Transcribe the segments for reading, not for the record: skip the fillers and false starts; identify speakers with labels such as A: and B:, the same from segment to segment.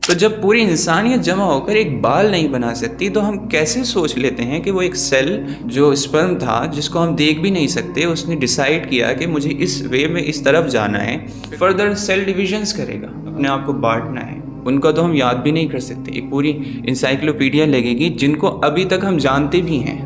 A: तो जब पूरी इंसानियत जमा होकर एक बाल नहीं बना सकती तो हम कैसे सोच लेते हैं कि वो एक सेल जो स्पर्म था जिसको हम देख भी नहीं सकते, उसने डिसाइड किया कि मुझे इस वे में इस तरफ जाना है, फर्दर सेल डिविजन्स करेगा, अपने आप को बांटना है। उनका तो हम याद भी नहीं कर सकते। एक पूरी इंसाइक्लोपीडिया लगेगी जिनको अभी तक हम जानते भी हैं,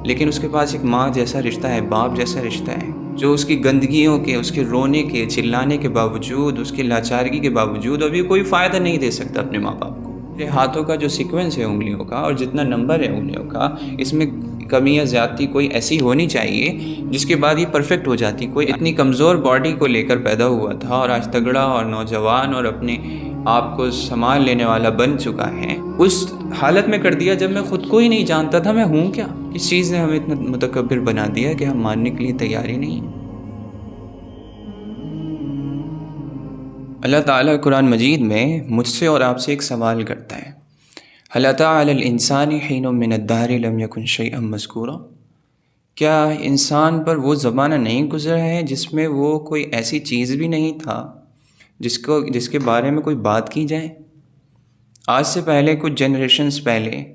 A: लेकिन उसके पास एक माँ जैसा रिश्ता है, बाप जैसा रिश्ता है, जो उसकी गंदगियों के, उसके रोने के, चिल्लाने के बावजूद, उसकी लाचारगी के बावजूद अभी कोई फ़ायदा नहीं दे सकता अपने माँ बाप को। मेरे हाथों का जो सीक्वेंस है उंगलियों का और जितना नंबर है उंगलियों का, इसमें कमी या ज़्यादती कोई ऐसी होनी चाहिए जिसके बाद ये परफेक्ट हो जाती। कोई इतनी कमज़ोर बॉडी को लेकर पैदा हुआ था और आज तगड़ा और नौजवान और अपने आप को संभाल लेने वाला बन चुका है, उस हालत में कर दिया जब मैं खुद को ही नहीं जानता था मैं हूँ क्या। इस चीज़ ने हमें इतना मुतकब्बिर बना दिया कि हम मानने के लिए तैयार ही नहीं हैं। अल्लाह ताला कुरान मजीद में मुझसे और आपसे एक सवाल करता है, हल अता अलल इंसानी हीनुम मिनद्दाहरि लम यकुन शैअन मज़कूरा। क्या इंसान पर वो ज़माना नहीं गुज़रा है जिसमें वो कोई ऐसी चीज़ भी नहीं था जिसके बारे में कोई बात की जाए। आज से पहले कुछ जनरेशन्स पहले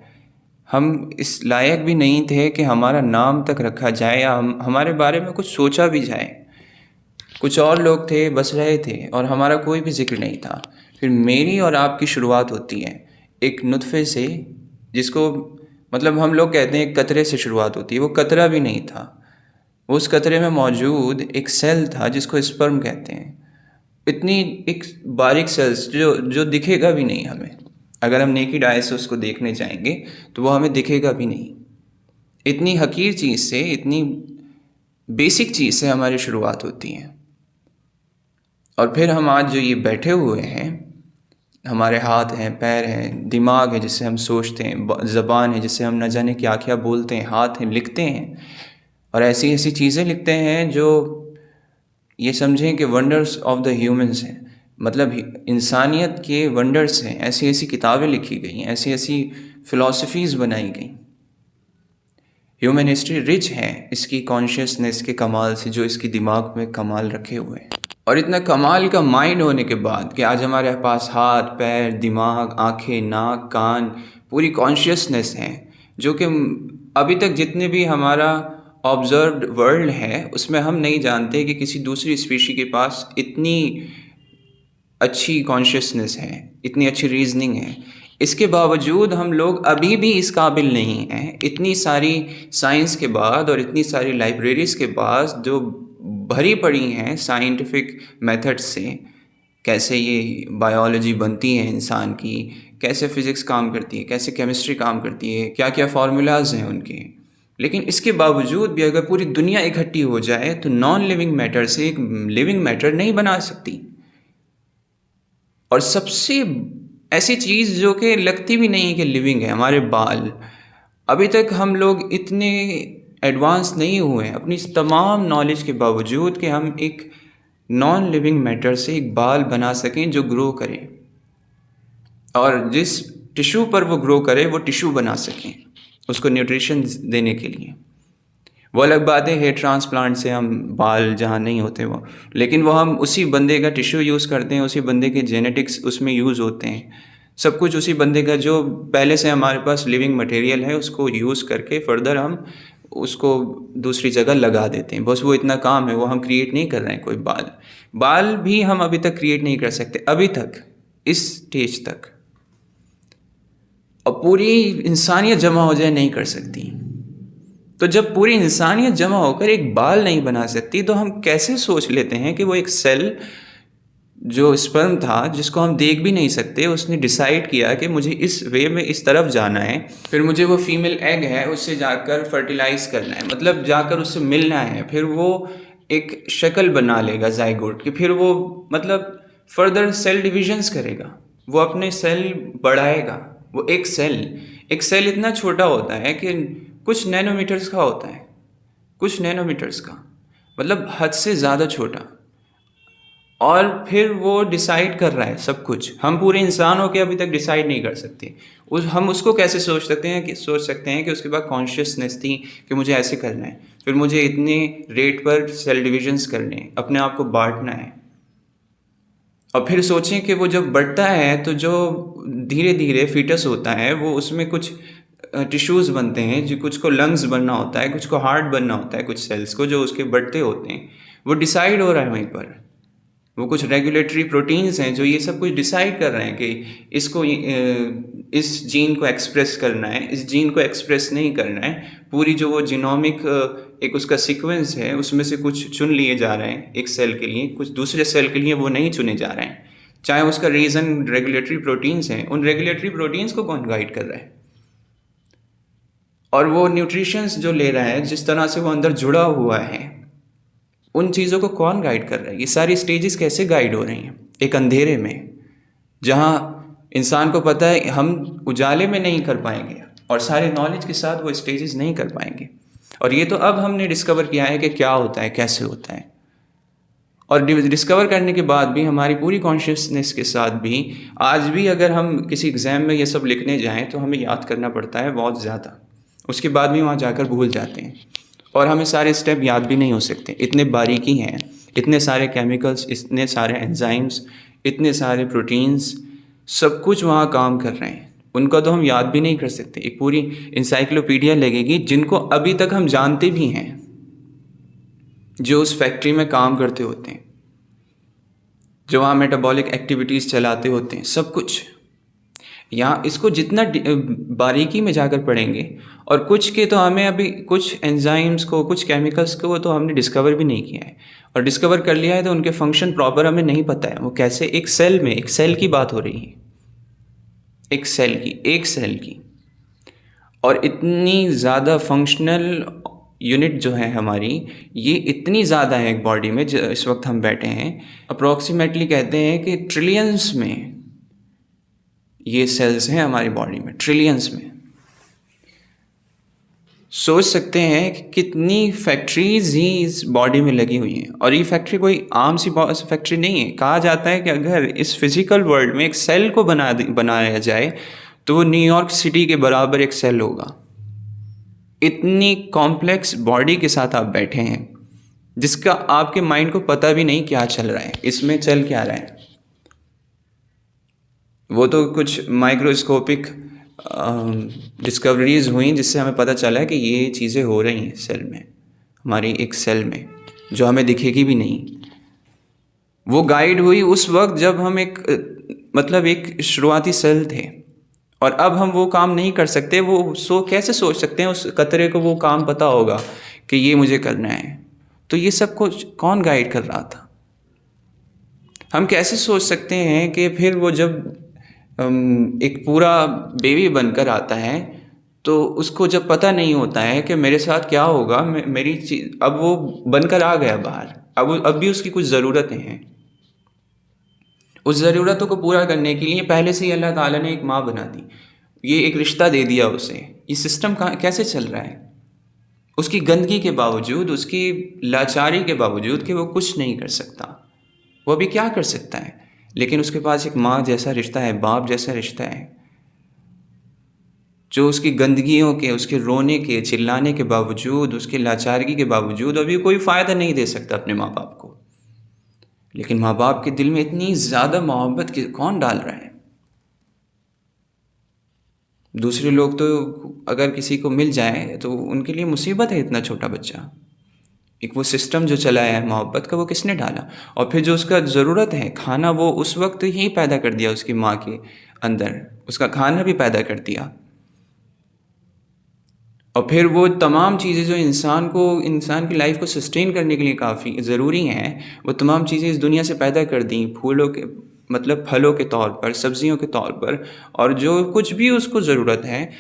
A: हम इस लायक भी नहीं थे कि हमारा नाम तक रखा जाए या हमारे बारे में कुछ सोचा भी जाए। कुछ और लोग थे, बस रहे थे और हमारा कोई भी जिक्र नहीं था। फिर मेरी और आपकी शुरुआत होती है एक नुत्फ़े से, जिसको मतलब हम लोग कहते हैं एक कतरे से शुरुआत होती है। वो कतरा भी नहीं था, उस कतरे में मौजूद एक सेल था जिसको स्पर्म कहते हैं। इतनी एक बारीक सेल्स जो दिखेगा भी नहीं हमें। अगर हम नेकेड आई से उसको देखने जाएंगे तो वो हमें दिखेगा भी नहीं। इतनी हकीर चीज़ से, इतनी बेसिक चीज़ से हमारी शुरुआत होती है। और फिर हम आज जो ये बैठे हुए हैं, हमारे हाथ हैं, पैर हैं, दिमाग है जिससे हम सोचते हैं, ज़बान है जिससे हम न जाने क्या क्या बोलते हैं, हाथ हैं, लिखते हैं और ऐसी ऐसी चीज़ें लिखते हैं जो ये समझें कि वंडर्स ऑफ द ह्यूमंस हैं। मतलब इंसानियत के वंडर्स हैं। ऐसी ऐसी किताबें लिखी गई, ऐसी ऐसी फ़िलासफ़ीज़ बनाई गई। ह्यूमन हिस्ट्री रिच है इसकी कॉन्शियसनेस के कमाल से, जो इसकी दिमाग में कमाल रखे हुए हैं। और इतना कमाल का माइंड होने के बाद कि आज हमारे पास हाथ, पैर, दिमाग, आँखें, नाक, कान, पूरी कॉन्शियसनेस है, जो कि अभी तक जितने भी हमारा ऑब्जर्व्ड वर्ल्ड है उसमें हम नहीं जानते कि किसी दूसरी स्पीशी के पास इतनी अच्छी कॉन्शियसनेस है, इतनी अच्छी रीजनिंग है। इसके बावजूद हम लोग अभी भी इस काबिल नहीं हैं, इतनी सारी साइंस के बाद और इतनी सारी लाइब्रेरीज़ के बाद जो भरी पड़ी हैं साइंटिफिक मेथड्स से, कैसे ये बायोलॉजी बनती है इंसान की, कैसे फ़िज़िक्स काम करती है, कैसे केमिस्ट्री काम करती है, क्या क्या फार्मूलाज हैं उनके। लेकिन इसके बावजूद भी अगर पूरी दुनिया इकट्ठी हो जाए तो नॉन लिविंग मैटर से एक लिविंग मैटर नहीं बना सकती। और सबसे ऐसी चीज़ जो कि लगती भी नहीं कि लिविंग है, हमारे बाल। अभी तक हम लोग इतने एडवांस नहीं हुए हैं अपनी तमाम नॉलेज के बावजूद कि हम एक नॉन लिविंग मैटर से एक बाल बना सकें जो ग्रो करे, और जिस टिश्यू पर वो ग्रो करे वो टिश्यू बना सकें उसको न्यूट्रिशन देने के लिए। वो अलग बात है हेयर ट्रांसप्लांट से हम बाल जहाँ नहीं होते वो, लेकिन वो हम उसी बंदे का टिश्यू यूज़ करते हैं, उसी बंदे के जेनेटिक्स उसमें यूज़ होते हैं, सब कुछ उसी बंदे का जो पहले से हमारे पास लिविंग मटेरियल है उसको यूज़ करके फर्दर हम उसको दूसरी जगह लगा देते हैं। बस वो इतना काम है, वो हम क्रिएट नहीं कर रहे हैं कोई बाल भी हम अभी तक क्रिएट नहीं कर सकते, अभी तक इस स्टेज तक। और पूरी इंसानियत जमा हो जाए नहीं कर सकती। तो जब पूरी इंसानियत जमा होकर एक बाल नहीं बना सकती तो हम कैसे सोच लेते हैं कि वो एक सेल जो स्पर्म था जिसको हम देख भी नहीं सकते, उसने डिसाइड किया कि मुझे इस वे में इस तरफ जाना है, फिर मुझे वो फीमेल एग है उससे जाकर फर्टिलाइज करना है, मतलब जाकर उससे मिलना है, फिर वो एक शक्ल बना लेगा जाइगोट की, फिर वो मतलब फर्दर सेल डिविजन्स करेगा, वो अपने सेल बढ़ाएगा। वो एक सेल इतना छोटा होता है कि कुछ नैनोमीटर्स का होता है, कुछ नैनोमीटर्स का, मतलब हद से ज़्यादा छोटा। और फिर वो डिसाइड कर रहा है सब कुछ। हम पूरे इंसान होकर अभी तक डिसाइड नहीं कर सकते। हम उसको कैसे सोच सकते हैं कि उसके बाद कॉन्शियसनेस थी कि मुझे ऐसे करना है, फिर मुझे इतने रेट पर सेल डिविजन्स करने हैं, अपने आप को बांटना है। और फिर सोचें कि वो जब बढ़ता है तो जो धीरे धीरे फीटस होता है, वो उसमें कुछ टिश्यूज़ बनते हैं, जो कुछ को लंग्स बनना होता है, कुछ को हार्ट बनना होता है, कुछ सेल्स को जो उसके बढ़ते होते हैं, वो डिसाइड हो रहा है वहीं पर। वो कुछ रेगुलेटरी प्रोटीन्स हैं जो ये सब कुछ डिसाइड कर रहे हैं कि इसको इस जीन को एक्सप्रेस करना है, इस जीन को एक्सप्रेस नहीं करना है। पूरी जो वो जीनोमिक एक उसका सीक्वेंस है, उसमें से कुछ चुन लिए जा रहे हैं एक सेल के लिए, कुछ दूसरे सेल के लिए वो नहीं चुने जा रहे हैं। चाहे उसका रीज़न रेगुलेटरी प्रोटीन्स हैं, उन रेगुलेटरी प्रोटीन्स को कौन गाइड कर रहा है? और वो न्यूट्रिशंस जो ले रहा है, जिस तरह से वो अंदर जुड़ा हुआ है, उन चीज़ों को कौन गाइड कर रहा है? ये सारी स्टेजेस कैसे गाइड हो रही हैं एक अंधेरे में, जहाँ इंसान को पता है हम उजाले में नहीं कर पाएंगे और सारे नॉलेज के साथ वो स्टेजेस नहीं कर पाएंगे। और ये तो अब हमने डिस्कवर किया है कि क्या होता है, कैसे होता है। और डिस्कवर करने के बाद भी हमारी पूरी कॉन्शियसनेस के साथ भी आज भी अगर हम किसी एग्ज़ाम में ये सब लिखने जाएं तो हमें याद करना पड़ता है बहुत ज़्यादा। उसके बाद भी वहाँ जाकर भूल जाते हैं और हमें सारे स्टेप याद भी नहीं हो सकते। इतने बारीकी हैं, इतने सारे केमिकल्स, इतने सारे एंजाइम्स, इतने सारे प्रोटीन्स, सब कुछ वहाँ काम कर रहे हैं। उनका तो हम याद भी नहीं कर सकते। एक पूरी इंसाइक्लोपीडिया लगेगी जिनको अभी तक हम जानते भी हैं, जो उस फैक्ट्री में काम करते होते हैं, जो वहाँ मेटाबॉलिक एक्टिविटीज़ चलाते होते हैं, सब कुछ। यहाँ इसको जितना बारीकी में जाकर पढ़ेंगे, और कुछ के तो हमें अभी कुछ एंजाइम्स को, कुछ केमिकल्स को तो हमने डिस्कवर भी नहीं किया है, और डिस्कवर कर लिया है तो उनके फंक्शन प्रॉपर हमें नहीं पता है। वो कैसे एक सेल में, एक सेल की बात हो रही है, एक सेल की, और इतनी ज़्यादा फंक्शनल यूनिट जो है हमारी, ये इतनी ज़्यादा है एक बॉडी में। जो इस वक्त हम बैठे हैं, अप्रॉक्सीमेटली कहते हैं कि ट्रिलियंस में ये सेल्स हैं हमारी बॉडी में, ट्रिलियंस में। सोच सकते हैं कि कितनी फैक्ट्रीज ही इस बॉडी में लगी हुई हैं। और ये फैक्ट्री कोई आम सी फैक्ट्री नहीं है। कहा जाता है कि अगर इस फिजिकल वर्ल्ड में एक सेल को बनाया जाए तो वो न्यूयॉर्क सिटी के बराबर एक सेल होगा। इतनी कॉम्प्लेक्स बॉडी के साथ आप बैठे हैं, जिसका आपके माइंड को पता भी नहीं क्या चल रहा है, इसमें चल क्या रहा है। वो तो कुछ माइक्रोस्कोपिक डिस्कवरीज हुई जिससे हमें पता चला है कि ये चीज़ें हो रही हैं सेल में, हमारी एक सेल में, जो हमें दिखेगी भी नहीं। वो गाइड हुई उस वक्त जब हम एक एक शुरुआती सेल थे, और अब हम वो काम नहीं कर सकते। वो कैसे सोच सकते हैं उस कतरे को वो काम पता होगा कि ये मुझे करना है? तो ये सब कुछ कौन गाइड कर रहा था? हम कैसे सोच सकते हैं कि फिर वो जब एक पूरा बेबी बनकर आता है तो उसको जब पता नहीं होता है कि मेरे साथ क्या होगा, मेरी चीज़, अब वो बनकर आ गया बाहर, अब भी उसकी कुछ ज़रूरतें हैं। उस ज़रूरतों को पूरा करने के लिए पहले से ही अल्लाह ताला ने एक माँ बना दी, ये एक रिश्ता दे दिया उसे। ये सिस्टम कैसे चल रहा है? उसकी गंदगी के बावजूद, उसकी लाचारी के बावजूद कि वो कुछ नहीं कर सकता, वो अभी क्या कर सकता है, लेकिन उसके पास एक माँ जैसा रिश्ता है, बाप जैसा रिश्ता है, जो उसकी गंदगियों के, उसके रोने के, चिल्लाने के बावजूद, उसकी लाचारगी के बावजूद अभी कोई फ़ायदा नहीं दे सकता अपने माँ बाप को। लेकिन माँ बाप के दिल में इतनी ज़्यादा मोहब्बत कौन डाल रहा है? दूसरे लोग तो अगर किसी को मिल जाए तो उनके लिए मुसीबत है इतना छोटा बच्चा। एक वो सिस्टम जो चलाया है मोहब्बत का, वो किसने डाला? और फिर जो उसका ज़रूरत है खाना, वो उस वक्त ही पैदा कर दिया उसकी माँ के अंदर, उसका खाना भी पैदा कर दिया। और फिर वो तमाम चीज़ें जो इंसान की लाइफ को सस्टेन करने के लिए काफ़ी ज़रूरी हैं, वो तमाम चीज़ें इस दुनिया से पैदा कर दी, फूलों के फलों के तौर पर, सब्जियों के तौर पर, और जो कुछ भी उसको ज़रूरत है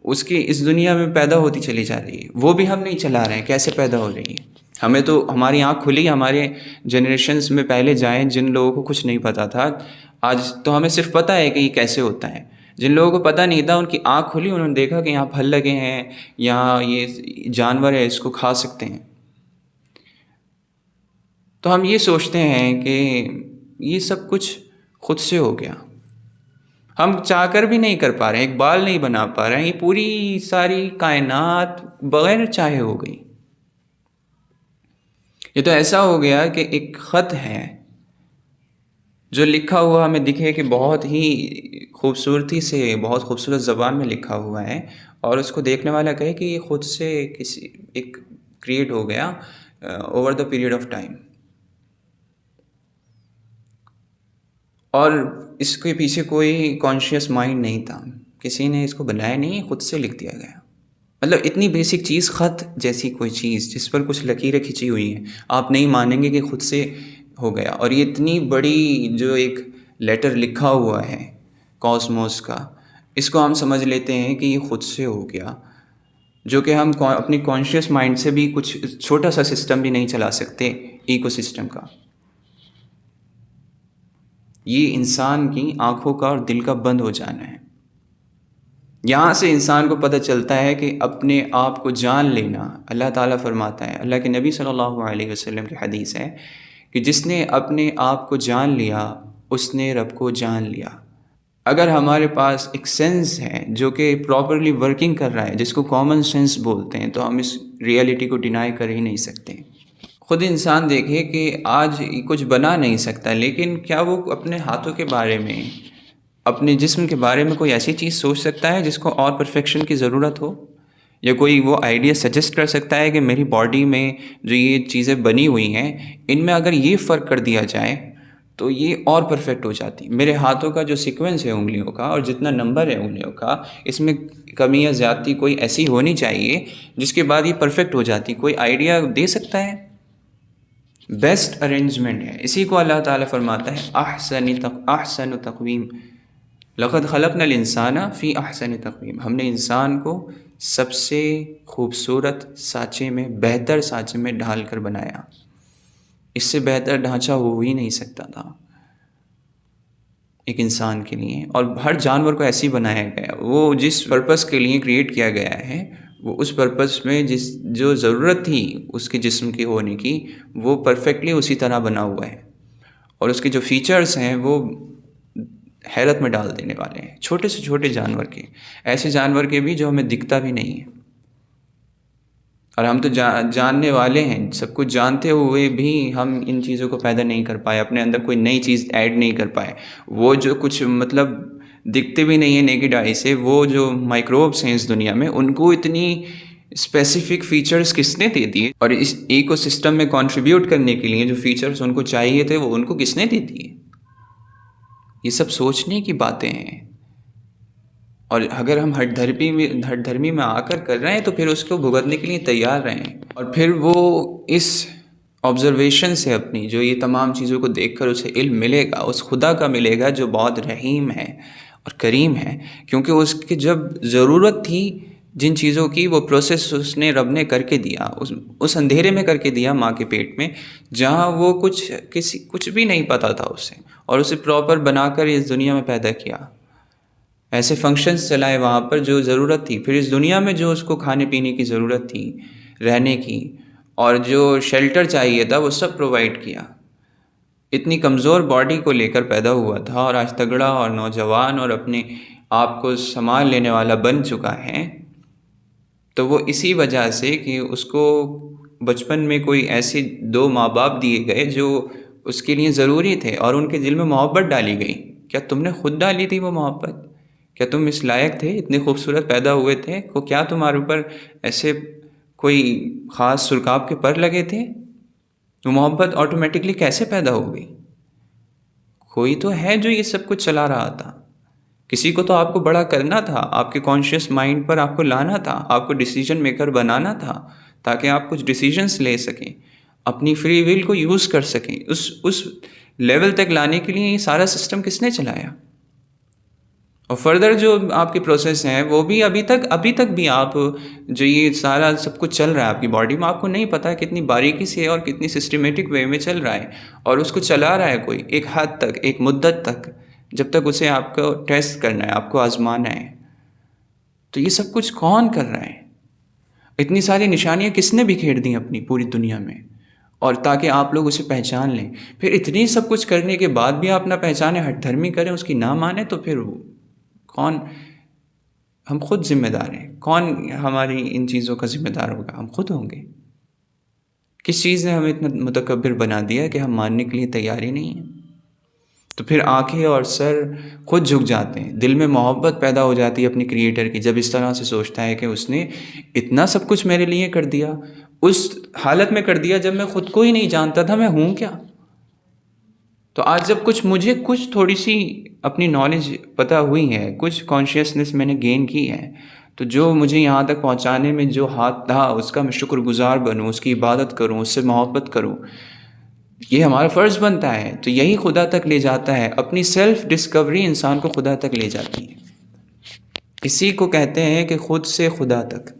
A: उसकी इस दुनिया में पैदा होती चली जा रही है। वो भी हम नहीं चला रहे हैं, कैसे पैदा हो रही है? हमें तो हमारी आँख खुली, हमारे जनरेशन्स में पहले जाएं जिन लोगों को कुछ नहीं पता था, आज तो हमें सिर्फ पता है कि ये कैसे होता है। जिन लोगों को पता नहीं था उनकी आँख खुली, उन्होंने देखा कि यहाँ फल लगे हैं, यहाँ ये जानवर है, इसको खा सकते हैं। तो हम ये सोचते हैं कि ये सब कुछ खुद से हो गया, हम चाहकर भी नहीं कर पा रहे हैं, एक बाल नहीं बना पा रहे हैं। ये पूरी सारी कायनात बगैर चाहे हो गई। ये तो ऐसा हो गया कि एक ख़त है जो लिखा हुआ हमें दिखे कि बहुत ही खूबसूरती से, बहुत खूबसूरत ज़बान में लिखा हुआ है, और उसको देखने वाला कहे कि ये खुद से किसी एक क्रिएट हो गया over the period of time, और इसके पीछे कोई कॉन्शियस माइंड नहीं था, किसी ने इसको बनाया नहीं, खुद से लिख दिया गया। मतलब इतनी बेसिक चीज़, ख़त जैसी कोई चीज़ जिस पर कुछ लकीरें खिंची हुई हैं, आप नहीं मानेंगे कि खुद से हो गया। और ये इतनी बड़ी जो एक लेटर लिखा हुआ है कॉस्मोस का, इसको हम समझ लेते हैं कि ये खुद से हो गया, जो कि हम अपनी कॉन्शियस माइंड से भी कुछ छोटा सा सिस्टम भी नहीं चला सकते इकोसिस्टम का। ये इंसान की आंखों का और दिल का बंद हो जाना है। यहाँ से इंसान को पता चलता है कि अपने आप को जान लेना, अल्लाह ताला फरमाता है, अल्लाह के नबी सल्लल्लाहु अलैहि वसल्लम की हदीस है कि जिसने अपने आप को जान लिया उसने रब को जान लिया। अगर हमारे पास एक सेंस है जो कि प्रॉपरली वर्किंग कर रहा है, जिसको कॉमन सेंस बोलते हैं, तो हम इस रियलिटी को डिनाई कर ही नहीं सकते। खुद इंसान देखे कि आज कुछ बना नहीं सकता, लेकिन क्या वो अपने हाथों के बारे में, अपने जिस्म के बारे में कोई ऐसी चीज़ सोच सकता है जिसको और परफेक्शन की ज़रूरत हो? या कोई वो आइडिया सजेस्ट कर सकता है कि मेरी बॉडी में जो ये चीज़ें बनी हुई हैं, इनमें अगर ये फ़र्क कर दिया जाए तो ये और परफेक्ट हो जाती। मेरे हाथों का जो सीक्वेंस है उंगलियों का, और जितना नंबर है उंगलियों का, इसमें कमी या ज़्यादती कोई ऐसी होनी चाहिए जिसके बाद ये परफेक्ट हो जाती। कोई आइडिया दे सकता है? बेस्ट अरेंजमेंट है। इसी को अल्लाह ताला फरमाता है अहसन तक़वीम, लक़द ख़लक़नल इंसाना फ़ी अहसन तक़वीम। हमने इंसान को सबसे खूबसूरत साँचे में, बेहतर साँचे में ढाल कर बनाया। इससे बेहतर ढांचा हो ही नहीं सकता था एक इंसान के लिए। और हर जानवर को ऐसे ही बनाया गया, वो जिस पर्पस के लिए क्रिएट किया गया है, वो उस पर्पस में जो ज़रूरत थी उसके जिस्म की होने की, वो परफेक्टली उसी तरह बना हुआ है। और उसके जो फीचर्स हैं वो हैरत में डाल देने वाले हैं। छोटे से छोटे जानवर के, ऐसे जानवर के भी जो हमें दिखता भी नहीं है, और हम तो जानने वाले हैं, सब कुछ जानते हुए भी हम इन चीज़ों को पैदा नहीं कर पाए, अपने अंदर कोई नई चीज़ ऐड नहीं कर पाए। वो जो कुछ मतलब दिखते भी नहीं है नेकेड आई से, वो जो माइक्रोब्स हैं इस दुनिया में, उनको इतनी स्पेसिफिक फीचर्स किसने दे दिए, और इस इकोसिस्टम में कंट्रीब्यूट करने के लिए जो फीचर्स उनको चाहिए थे वो उनको किसने दे दिए? ये सब सोचने की बातें हैं। और अगर हम हठधर्मी में आकर कर रहे हैं तो फिर उसको भुगतने के लिए तैयार रहें। और फिर वो इस ऑब्जर्वेशन से, अपनी जो ये तमाम चीज़ों को देखकर उसे इल्म मिलेगा, उस खुदा का मिलेगा जो बहुत रहीम है और करीम है। क्योंकि उसकी जब ज़रूरत थी जिन चीज़ों की, वो प्रोसेस उसने रब ने करके दिया, उस अंधेरे में करके दिया माँ के पेट में, जहाँ वो कुछ भी नहीं पता था उसे, और उसे प्रॉपर बनाकर इस दुनिया में पैदा किया। ऐसे फंक्शंस चलाए वहाँ पर जो ज़रूरत थी। फिर इस दुनिया में जो उसको खाने पीने की ज़रूरत थी, रहने की, और जो शेल्टर चाहिए था, वो सब प्रोवाइड किया। इतनी कमज़ोर बॉडी को लेकर पैदा हुआ था और आज तगड़ा और नौजवान और अपने आप को संभाल लेने वाला बन चुका है। तो वो इसी वजह से कि उसको बचपन में कोई ऐसे दो माँ बाप दिए गए जो उसके लिए ज़रूरी थे, और उनके दिल में मोहब्बत डाली गई। क्या तुमने खुद डाली थी वो मोहब्बत? क्या तुम इस लायक थे, इतने खूबसूरत पैदा हुए थे, को क्या तुम्हारे ऊपर ऐसे कोई ख़ास सुरकाब के पर लगे थे? वो मोहब्बत ऑटोमेटिकली कैसे पैदा हो गई? कोई तो है जो ये सब कुछ चला रहा था। किसी को तो आपको बड़ा करना था, आपके कॉन्शियस माइंड पर आपको लाना था, आपको डिसीजन मेकर बनाना था, ताकि आप कुछ डिसीजंस ले सकें, अपनी फ्री विल को यूज़ कर सकें। उस लेवल तक लाने के लिए ये सारा सिस्टम किसने चलाया? और फर्दर जो आपके प्रोसेस हैं वो भी अभी तक भी आप, जो ये सारा सब कुछ चल रहा है आपकी बॉडी में, आपको नहीं पता कितनी बारीकी से और कितनी सिस्टमेटिक वे में चल रहा है, और उसको चला रहा है कोई एक हद तक, एक मुद्दत तक, जब तक उसे आपको टेस्ट करना है, आपको आजमाना है। तो ये सब कुछ कौन कर रहा है? इतनी सारी निशानियाँ किसने बिखेर दी अपनी पूरी दुनिया में, और ताकि आप लोग उसे पहचान लें। फिर इतनी सब कुछ करने के बाद भी आप ना पहचाने, हठधर्मी करें, उसकी ना माने, तो फिर कौन? हम खुद जिम्मेदार हैं। कौन हमारी इन चीज़ों का जिम्मेदार होगा? हम खुद होंगे। किस चीज़ ने हमें इतना मुतकब्बिर बना दिया कि हम मानने के लिए तैयार ही नहीं हैं? तो फिर आंखें और सर खुद झुक जाते हैं, दिल में मोहब्बत पैदा हो जाती है अपने क्रिएटर की, जब इस तरह से सोचता है कि उसने इतना सब कुछ मेरे लिए कर दिया, उस हालत में कर दिया जब मैं खुद को ही नहीं जानता था मैं हूँ क्या। तो आज जब मुझे कुछ थोड़ी सी अपनी नॉलेज पता हुई है, कुछ कॉन्शियसनेस मैंने गेन की है, तो जो मुझे यहाँ तक पहुँचाने में जो हाथ था उसका मैं शुक्रगुजार बनूँ, उसकी इबादत करूँ, उससे मोहब्बत करूँ, ये हमारा फ़र्ज़ बनता है। तो यही खुदा तक ले जाता है, अपनी सेल्फ़ डिस्कवरी इंसान को खुदा तक ले जाती है। इसी को कहते हैं कि खुद से खुदा तक।